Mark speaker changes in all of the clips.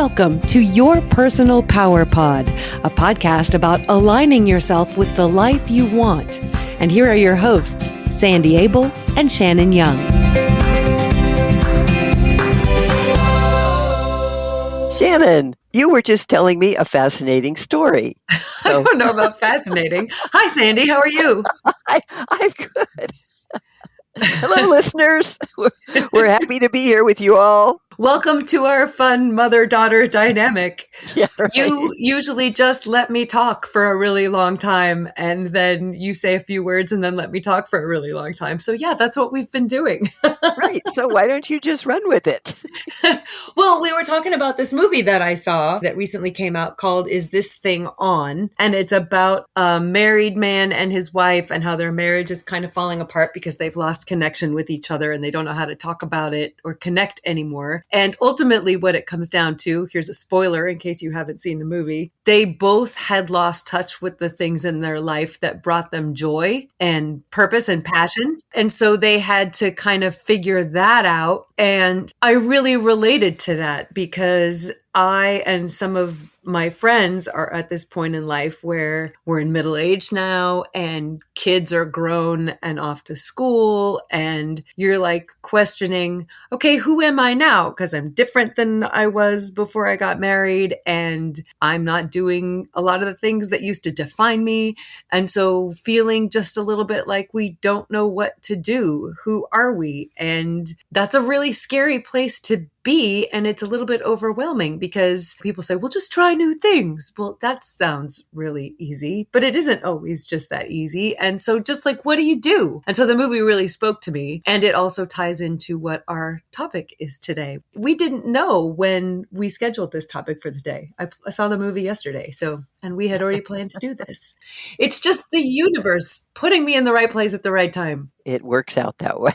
Speaker 1: Welcome to Your Personal Power Pod, a podcast about aligning yourself with the life you want. And here are your hosts, Sandy Abel and Shannon Young.
Speaker 2: Shannon, you were just telling me a fascinating story.
Speaker 1: I don't know about fascinating. Hi, Sandy. How are you?
Speaker 2: I'm good. Hello, listeners. We're happy to be here with you all.
Speaker 1: Welcome to our fun mother-daughter dynamic.
Speaker 2: Yeah, right.
Speaker 1: You usually just let me talk for a really long time, and then you say a few words and then let me talk for a really long time. So yeah, that's what we've been doing.
Speaker 2: Right. So why don't you just run with it?
Speaker 1: Well, we were talking about this movie that I saw that recently came out called Is This Thing On? And it's about a married man and his wife and how their marriage is kind of falling apart because they've lost connection with each other and they don't know how to talk about it or connect anymore. And ultimately what it comes down to, here's a spoiler in case you haven't seen the movie, they both had lost touch with the things in their life that brought them joy and purpose and passion. And so they had to kind of figure that out. And I really related to that because I and some of my friends are at this point in life where we're in middle age now and kids are grown and off to school and you're like questioning, okay, who am I now? Because I'm different than I was before I got married and I'm not doing a lot of the things that used to define me. And so feeling just a little bit like we don't know what to do. Who are we? And that's a really scary place to be. And it's a little bit overwhelming because people say, well, just try new things. Well, that sounds really easy, but it isn't always just that easy. And so just like, what do you do? And so the movie really spoke to me. And it also ties into what our topic is today. We didn't know when we scheduled this topic for the day. I saw the movie yesterday. And we had already planned to do this. It's just the universe putting me in the right place at the right time.
Speaker 2: It works out that way.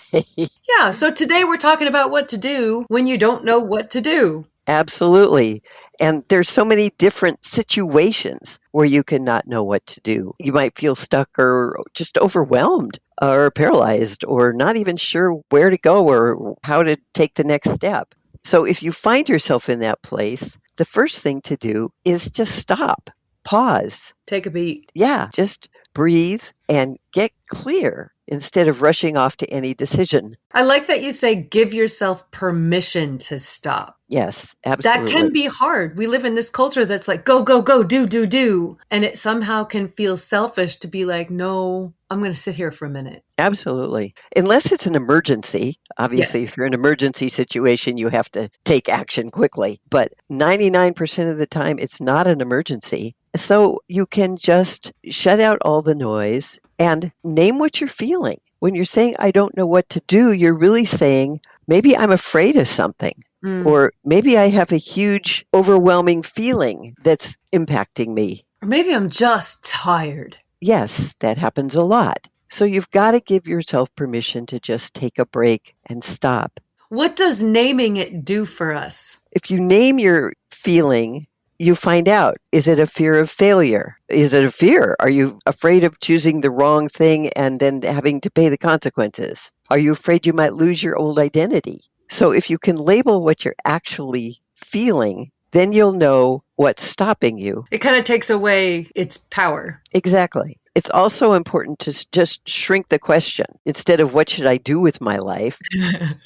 Speaker 1: Yeah. So today we're talking about what to do when you don't know what to do.
Speaker 2: Absolutely. And there's so many different situations where you can not know what to do. You might feel stuck or just overwhelmed or paralyzed or not even sure where to go or how to take the next step. So if you find yourself in that place, the first thing to do is just stop, pause.
Speaker 1: Take a beat.
Speaker 2: Yeah, just breathe and get clear instead of rushing off to any decision.
Speaker 1: I like that you say give yourself permission to stop.
Speaker 2: Yes, absolutely.
Speaker 1: That can be hard. We live in this culture that's like, go, go, go, do. And it somehow can feel selfish to be like, no, I'm going to sit here for a minute.
Speaker 2: Absolutely. Unless it's an emergency. Obviously,
Speaker 1: Yes.
Speaker 2: If you're in an emergency situation, you have to take action quickly. But 99% of the time, it's not an emergency. So you can just shut out all the noise and name what you're feeling. When you're saying, I don't know what to do, you're really saying, maybe I'm afraid of something. Or maybe I have a huge, overwhelming feeling that's impacting me.
Speaker 1: Or maybe I'm just tired.
Speaker 2: Yes, that happens a lot. So you've got to give yourself permission to just take a break and stop.
Speaker 1: What does naming it do for us?
Speaker 2: If you name your feeling, you find out, is it a fear of failure? Is it a fear? Are you afraid of choosing the wrong thing and then having to pay the consequences? Are you afraid you might lose your old identity? So if you can label what you're actually feeling, then you'll know what's stopping you.
Speaker 1: It kind of takes away its power.
Speaker 2: Exactly. It's also important to just shrink the question. Instead of what should I do with my life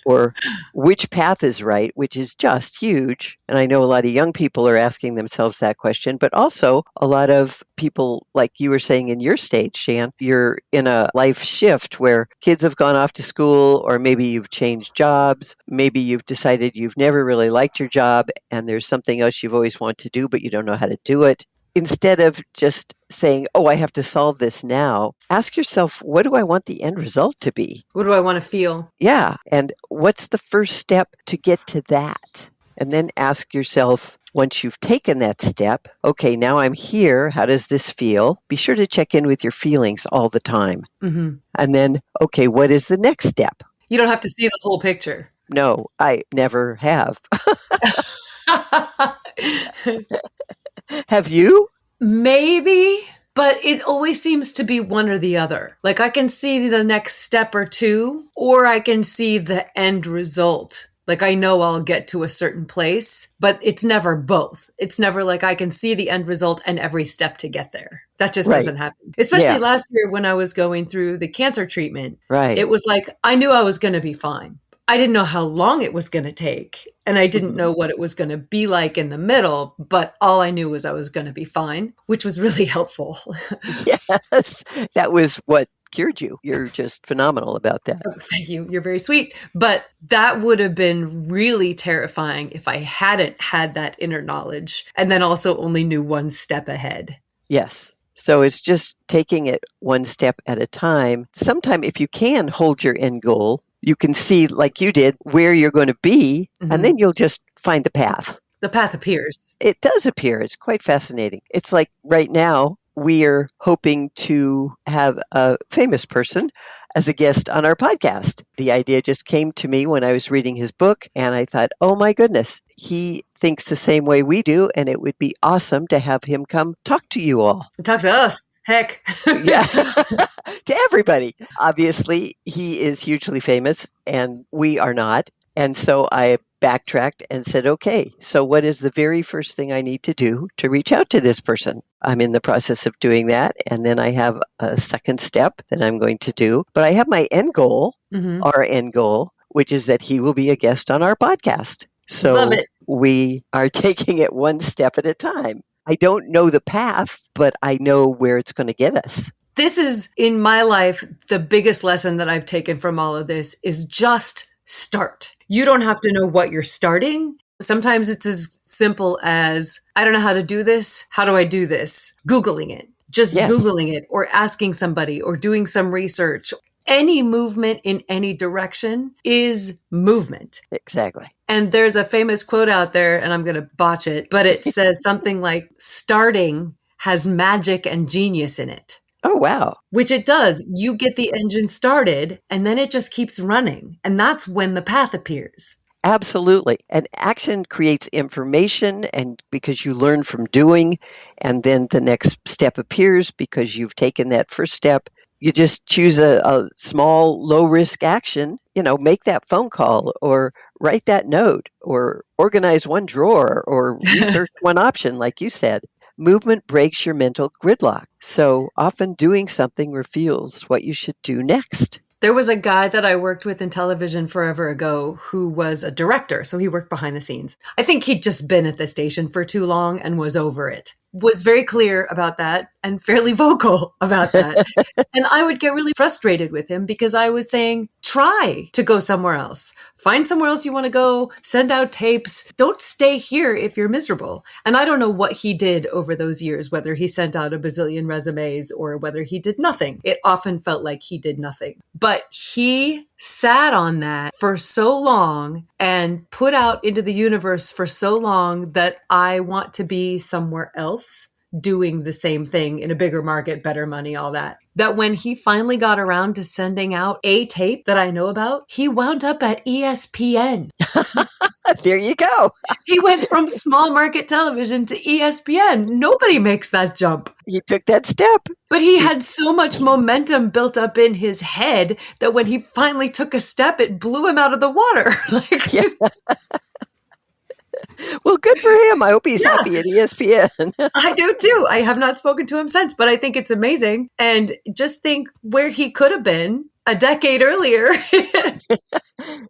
Speaker 2: or which path is right, which is just huge. And I know a lot of young people are asking themselves that question, but also a lot of people, like you were saying in your stage, Shan, you're in a life shift where kids have gone off to school, or maybe you've changed jobs. Maybe you've decided you've never really liked your job and there's something else you've always wanted to do, but you don't know how to do it. Instead of just saying, oh, I have to solve this now, ask yourself, what do I want the end result to be?
Speaker 1: What do I want to feel?
Speaker 2: Yeah. And what's the first step to get to that? And then ask yourself, once you've taken that step, okay, now I'm here. How does this feel? Be sure to check in with your feelings all the time. Mm-hmm. And then, okay, what is the next step?
Speaker 1: You don't have to see the whole picture.
Speaker 2: No, I never have. Have you?
Speaker 1: Maybe, but it always seems to be one or the other. Like I can see the next step or two, or I can see the end result. Like I know I'll get to a certain place, but it's never both. It's never like I can see the end result and every step to get there. That just
Speaker 2: Right.
Speaker 1: doesn't happen. Especially
Speaker 2: Yeah.
Speaker 1: last year when I was going through the cancer treatment,
Speaker 2: Right.
Speaker 1: it was like I knew I was going to be fine. I didn't know how long it was going to take, and I didn't
Speaker 2: Mhm.
Speaker 1: know what it was going to be like in the middle, but all I knew was I was going to be fine, which was really helpful.
Speaker 2: Yes. That was what cured you. You're just phenomenal about that.
Speaker 1: Oh, thank you. You're very sweet. But that would have been really terrifying if I hadn't had that inner knowledge and then also only knew one step ahead.
Speaker 2: Yes. So it's just taking it one step at a time. Sometime, if you can hold your end goal, you can see, like you did, where you're going to be, and then
Speaker 1: Mhm.
Speaker 2: you'll just find the path.
Speaker 1: The path appears.
Speaker 2: It does appear. It's quite fascinating. It's like right now, we are hoping to have a famous person as a guest on our podcast. The idea just came to me when I was reading his book, and I thought, oh my goodness, he thinks the same way we do, and it would be awesome to have him come talk to you all.
Speaker 1: Talk to us. Heck.
Speaker 2: Yeah, to everybody. Obviously, he is hugely famous, and we are not. And so I backtracked and said, okay, so what is the very first thing I need to do to reach out to this person? I'm in the process of doing that. And then I have a second step that I'm going to do. But I have my end goal,
Speaker 1: Mhm.
Speaker 2: our end goal, which is that he will be a guest on our podcast.
Speaker 1: Love
Speaker 2: So
Speaker 1: it.
Speaker 2: we are taking it one step at a time. I don't know the path, but I know where it's going to get us.
Speaker 1: This is in my life the biggest lesson that I've taken from all of this is just start. You don't have to know what you're starting. Sometimes it's as simple as I don't know how to do this. How do I do this? Googling it. Just
Speaker 2: Yes,
Speaker 1: Googling it or asking somebody or doing some research. Any movement in any direction is movement.
Speaker 2: exactly.
Speaker 1: And there's a famous quote out there, and I'm going to botch it, but it says something like starting has magic and genius in it.
Speaker 2: Oh, wow.
Speaker 1: Which it does. You get the engine started and then it just keeps running. And that's when the path appears.
Speaker 2: Absolutely. And action creates information, and because you learn from doing, and then the next step appears because you've taken that first step. You just choose a small, low risk action, make that phone call or write that note or organize one drawer or research one option, like you said. Movement breaks your mental gridlock. So often doing something reveals what you should do next.
Speaker 1: There was a guy that I worked with in television forever ago who was a director. So he worked behind the scenes. I think he'd just been at the station for too long and was over it. Was very clear about that and fairly vocal about that. And I would get really frustrated with him because I was saying, try to go somewhere else. Find somewhere else you want to go, send out tapes. Don't stay here if you're miserable. And I don't know what he did over those years, whether he sent out a bazillion resumes or whether he did nothing. It often felt like he did nothing. But he sat on that for so long and put out into the universe for so long that I want to be somewhere else doing the same thing in a bigger market, better money, all that. That when he finally got around to sending out a tape that I know about, he wound up at ESPN.
Speaker 2: There you go.
Speaker 1: He went from small market television to ESPN. Nobody makes that jump.
Speaker 2: He took that step.
Speaker 1: But he had so much momentum built up in his head that when he finally took a step, it blew him out of the water.
Speaker 2: Yeah. Well, good for him. I hope he's happy at ESPN.
Speaker 1: I do too. I have not spoken to him since, but I think it's amazing. And just think where he could have been a decade earlier.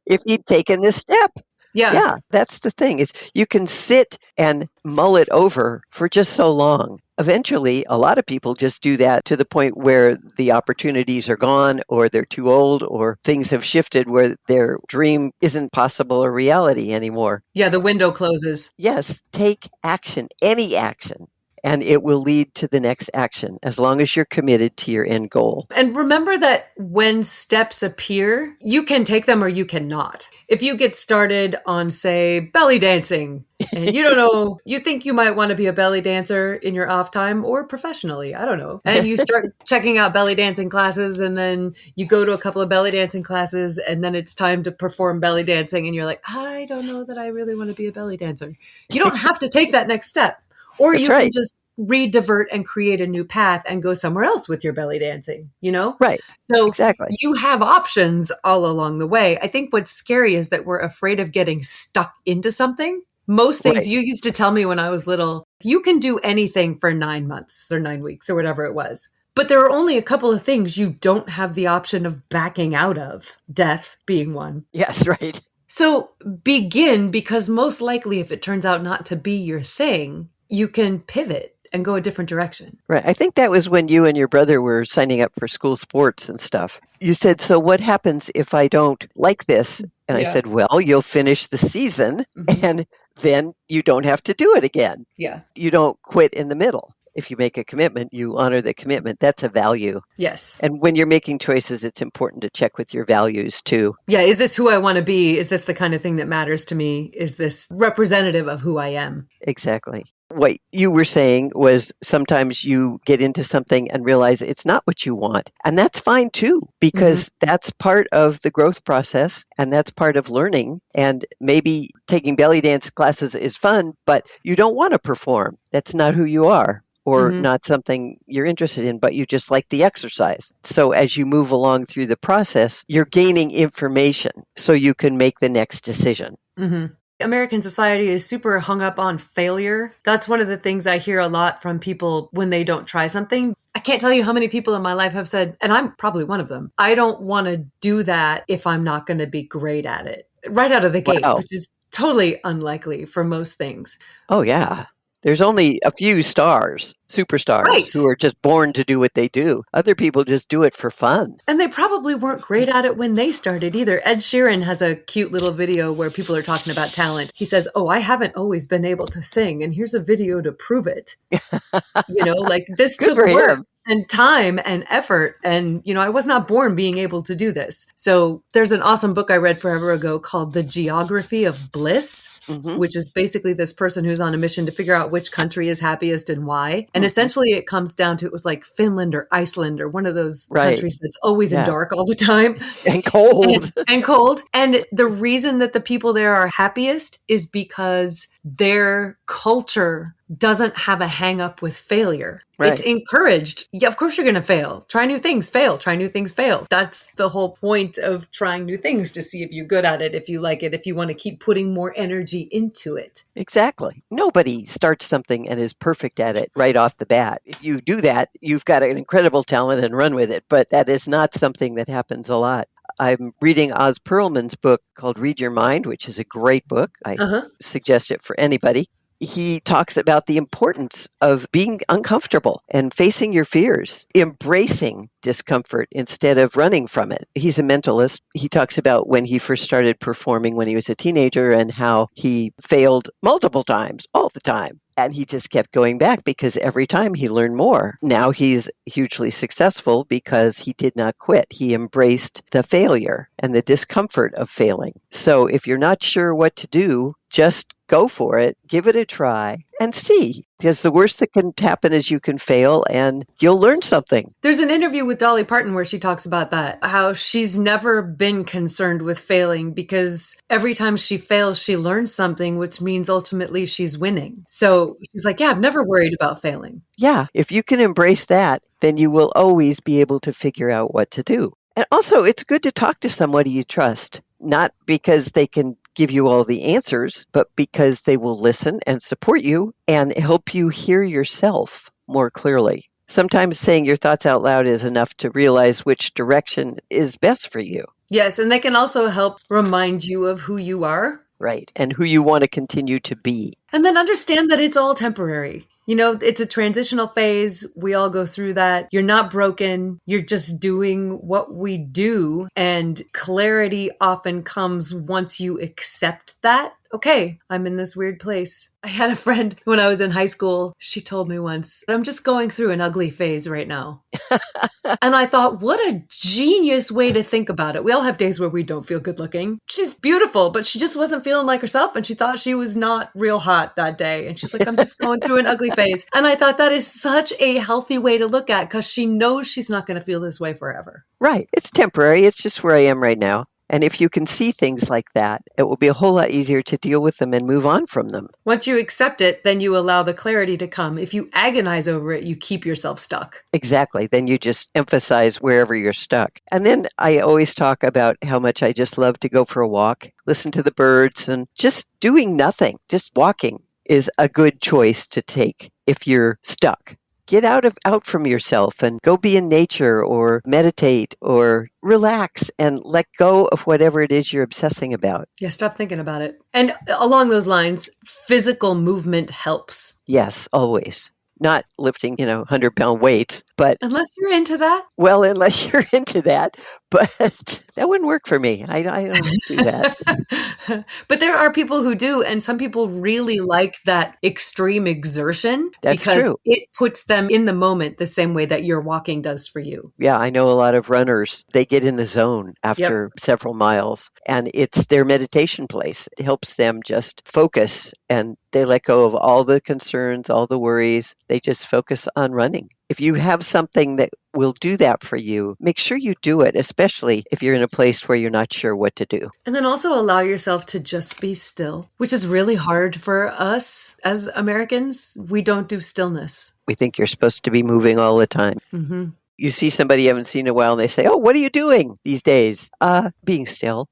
Speaker 2: If he'd taken this step. Yeah, that's the thing is you can sit and mull it over for just so long. Eventually, a lot of people just do that to the point where the opportunities are gone or they're too old or things have shifted where their dream isn't possible or reality anymore.
Speaker 1: Yeah, the window closes.
Speaker 2: Yes, take action, any action, and it will lead to the next action as long as you're committed to your end goal.
Speaker 1: And remember that when steps appear, you can take them or you cannot. If you get started on, say, belly dancing, and you don't know, you think you might want to be a belly dancer in your off time or professionally, I don't know. And you start checking out belly dancing classes, and then you go to a couple of belly dancing classes, and then it's time to perform belly dancing, and you're like, I don't know that I really want to be a belly dancer. You don't have to take that next step. Or
Speaker 2: That's
Speaker 1: you can
Speaker 2: right.
Speaker 1: just re-divert and create a new path and go somewhere else with your belly dancing, you know?
Speaker 2: Right.
Speaker 1: So
Speaker 2: Exactly.
Speaker 1: you have options all along the way. I think what's scary is that we're afraid of getting stuck into something. Most things
Speaker 2: Right.
Speaker 1: you used to tell me when I was little, you can do anything for 9 months or 9 weeks or whatever it was. But there are only a couple of things you don't have the option of backing out of, death being one.
Speaker 2: Yes, right.
Speaker 1: So begin, because most likely if it turns out not to be your thing, you can pivot and go a different direction.
Speaker 2: Right. I think that was when you and your brother were signing up for school sports and stuff. You said, so what happens if I don't like this? And I
Speaker 1: Yeah.
Speaker 2: said, well, you'll finish the season
Speaker 1: Mhm.
Speaker 2: and then you don't have to do it again.
Speaker 1: Yeah.
Speaker 2: You don't quit in the middle. If you make a commitment, you honor the commitment. That's a value.
Speaker 1: Yes.
Speaker 2: And when you're making choices, it's important to check with your values too.
Speaker 1: Yeah. Is this who I want to be? Is this the kind of thing that matters to me? Is this representative of who I am?
Speaker 2: Exactly. What you were saying was sometimes you get into something and realize it's not what you want. And that's fine too, because that's part of the growth process and that's part of learning. And maybe taking belly dance classes is fun, but you don't want to perform. That's not who you are. Or not something you're interested in, but you just like the exercise. So as you move along through the process, you're gaining information so you can make the next decision.
Speaker 1: American society is super hung up on failure. That's one of the things I hear a lot from people when they don't try something. I can't tell you how many people in my life have said, and I'm probably one of them, I don't want to do that if I'm not going to be great at it. Right out of the gate,
Speaker 2: Wow.
Speaker 1: which is totally unlikely for most things.
Speaker 2: Oh, yeah. There's only a few superstars,
Speaker 1: Right.
Speaker 2: who are just born to do what they do. Other people just do it for fun.
Speaker 1: And they probably weren't great at it when they started either. Ed Sheeran has a cute little video where people are talking about talent. He says, "Oh, I haven't always been able to sing, and here's a video to prove it." Like this
Speaker 2: Good
Speaker 1: took
Speaker 2: for
Speaker 1: work
Speaker 2: him.
Speaker 1: and time and effort. And, I was not born being able to do this. So there's an awesome book I read forever ago called The Geography of Bliss, which is basically this person who's on a mission to figure out which country is happiest and why. And essentially it comes down to, it was like Finland or Iceland or one of those countries that's always in dark all the time.
Speaker 2: And cold.
Speaker 1: And cold. And the reason that the people there are happiest is because their culture doesn't have a hang up with failure.
Speaker 2: Right.
Speaker 1: It's encouraged. Yeah, of course you're going to fail. Try new things, fail. Try new things, fail. That's the whole point of trying new things, to see if you're good at it, if you like it, if you want to keep putting more energy into it.
Speaker 2: Exactly. Nobody starts something and is perfect at it right off the bat. If you do that, you've got an incredible talent and run with it. But that is not something that happens a lot. I'm reading Oz Perlman's book called Read Your Mind, which is a great book. I suggest it for anybody. He talks about the importance of being uncomfortable and facing your fears, embracing discomfort instead of running from it. He's a mentalist. He talks about when he first started performing when he was a teenager and how he failed multiple times, all the time. And he just kept going back because every time he learned more. Now he's hugely successful because he did not quit. He embraced the failure and the discomfort of failing. So if you're not sure what to do, just go for it, give it a try, and see. Because the worst that can happen is you can fail and you'll learn something.
Speaker 1: There's an interview with Dolly Parton where she talks about that, how she's never been concerned with failing because every time she fails, she learns something, which means ultimately she's winning. So she's like, yeah, I've never worried about failing.
Speaker 2: Yeah, if you can embrace that, then you will always be able to figure out what to do. And also, it's good to talk to somebody you trust, not because they can give you all the answers, but because they will listen and support you and help you hear yourself more clearly. Sometimes saying your thoughts out loud is enough to realize which direction is best for you.
Speaker 1: Yes, and they can also help remind you of who you are.
Speaker 2: Right, and who you want to continue to be.
Speaker 1: And then understand that it's all temporary. It's a transitional phase. We all go through that. You're not broken. You're just doing what we do. And clarity often comes once you accept that. Okay, I'm in this weird place. I had a friend when I was in high school. She told me once, I'm just going through an ugly phase right now. And I thought, what a genius way to think about it. We all have days where we don't feel good looking. She's beautiful, but she just wasn't feeling like herself. And she thought she was not real hot that day. And she's like, I'm just going through an ugly phase. And I thought that is such a healthy way to look at, because she knows she's not going to feel this way forever.
Speaker 2: Right. It's temporary. It's just where I am right now. And if you can see things like that, it will be a whole lot easier to deal with them and move on from them.
Speaker 1: Once you accept it, then you allow the clarity to come. If you agonize over it, you keep yourself stuck.
Speaker 2: Exactly. Then you just emphasize wherever you're stuck. And then I always talk about how much I just love to go for a walk, listen to the birds, and just doing nothing, just walking is a good choice to take if you're stuck. Get out from yourself and go be in nature or meditate or relax and let go of whatever it is you're obsessing about.
Speaker 1: Yeah, stop thinking about it. And along those lines, physical movement helps.
Speaker 2: Yes, always. Not lifting, 100-pound weights, but
Speaker 1: Unless you're into that.
Speaker 2: well, unless you're into that, but that wouldn't work for me. I don't do that.
Speaker 1: But there are people who do, and some people really like that extreme exertion
Speaker 2: That's
Speaker 1: because
Speaker 2: true.
Speaker 1: it puts them in the moment the same way that your walking does for you.
Speaker 2: Yeah, I know a lot of runners. They get in the zone after several miles, and it's their meditation place. It helps them just focus, and they let go of all the concerns, all the worries. They just focus on running. If you have something that will do that for you, make sure you do it, especially if you're in a place where you're not sure what to do.
Speaker 1: And then also allow yourself to just be still, which is really hard for us as Americans. We don't do stillness.
Speaker 2: We think you're supposed to be moving all the time.
Speaker 1: Mm-hmm.
Speaker 2: You see somebody you haven't seen in a while and they say, "Oh, what are you doing these days?" Being still.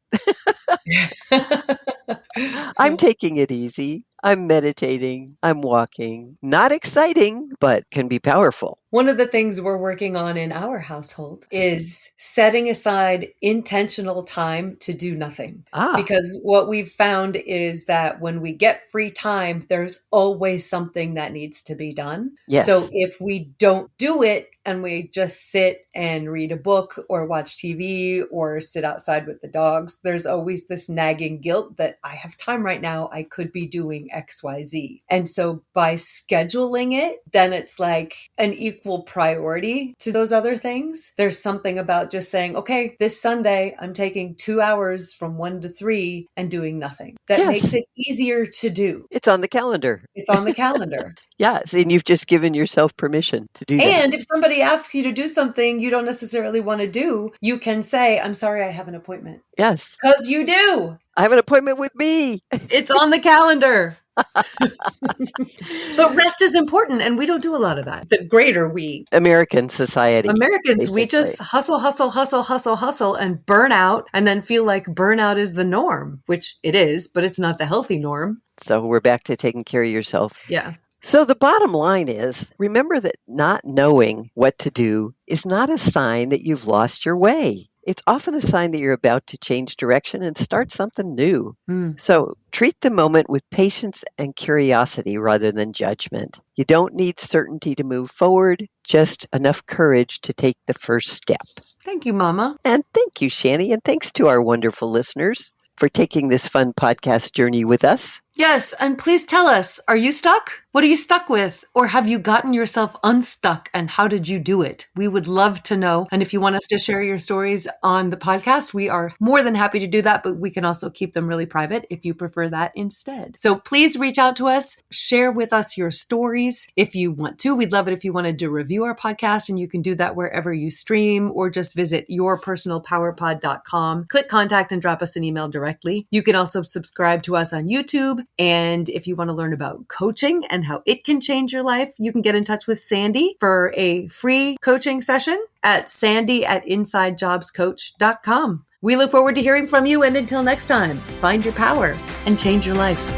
Speaker 2: I'm taking it easy. I'm meditating. I'm walking. Not exciting, but can be powerful.
Speaker 1: One of the things we're working on in our household is setting aside intentional time to do nothing. Because what we've found is that when we get free time, there's always something that needs to be done.
Speaker 2: Yes.
Speaker 1: So if we don't do it and we just sit and read a book or watch TV or sit outside with the dogs, there's always this nagging guilt that I have time right now. I could be doing XYZ. And so by scheduling it, then it's like an equal priority to those other things. There's something about just saying, okay, this Sunday, I'm taking 2 hours from 1 to 3 and doing nothing. That makes it easier to do.
Speaker 2: It's on the calendar.
Speaker 1: It's on the calendar.
Speaker 2: Yes, and you've just given yourself permission to do that.
Speaker 1: And if somebody asks you to do something you don't necessarily want to do, you can say, I'm sorry, I have an appointment.
Speaker 2: Yes.
Speaker 1: Because you do.
Speaker 2: I have an appointment with me.
Speaker 1: It's on the calendar. But rest is important, and we don't do a lot of that. The greater we.
Speaker 2: American society.
Speaker 1: Americans,
Speaker 2: basically.
Speaker 1: we just hustle, and burn out, and then feel like burnout is the norm, which it is, but it's not the healthy norm.
Speaker 2: So we're back to taking care of yourself.
Speaker 1: Yeah.
Speaker 2: So the bottom line is, remember that not knowing what to do is not a sign that you've lost your way. It's often a sign that you're about to change direction and start something new. So treat the moment with patience and curiosity rather than judgment. You don't need certainty to move forward, just enough courage to take the first step.
Speaker 1: Thank you, Mama.
Speaker 2: And thank you, Shani, and thanks to our wonderful listeners for taking this fun podcast journey with us.
Speaker 1: Yes, and please tell us, are you stuck? What are you stuck with? Or have you gotten yourself unstuck, and how did you do it? We would love to know. And if you want us to share your stories on the podcast, we are more than happy to do that, but we can also keep them really private if you prefer that instead. So please reach out to us, share with us your stories if you want to. We'd love it if you wanted to review our podcast, and you can do that wherever you stream, or just visit yourpersonalpowerpod.com. Click contact and drop us an email directly. You can also subscribe to us on YouTube. And if you want to learn about coaching and how it can change your life, you can get in touch with Sandy for a free coaching session at sandy@insidejobscoach.com. We look forward to hearing from you. And until next time, find your power and change your life.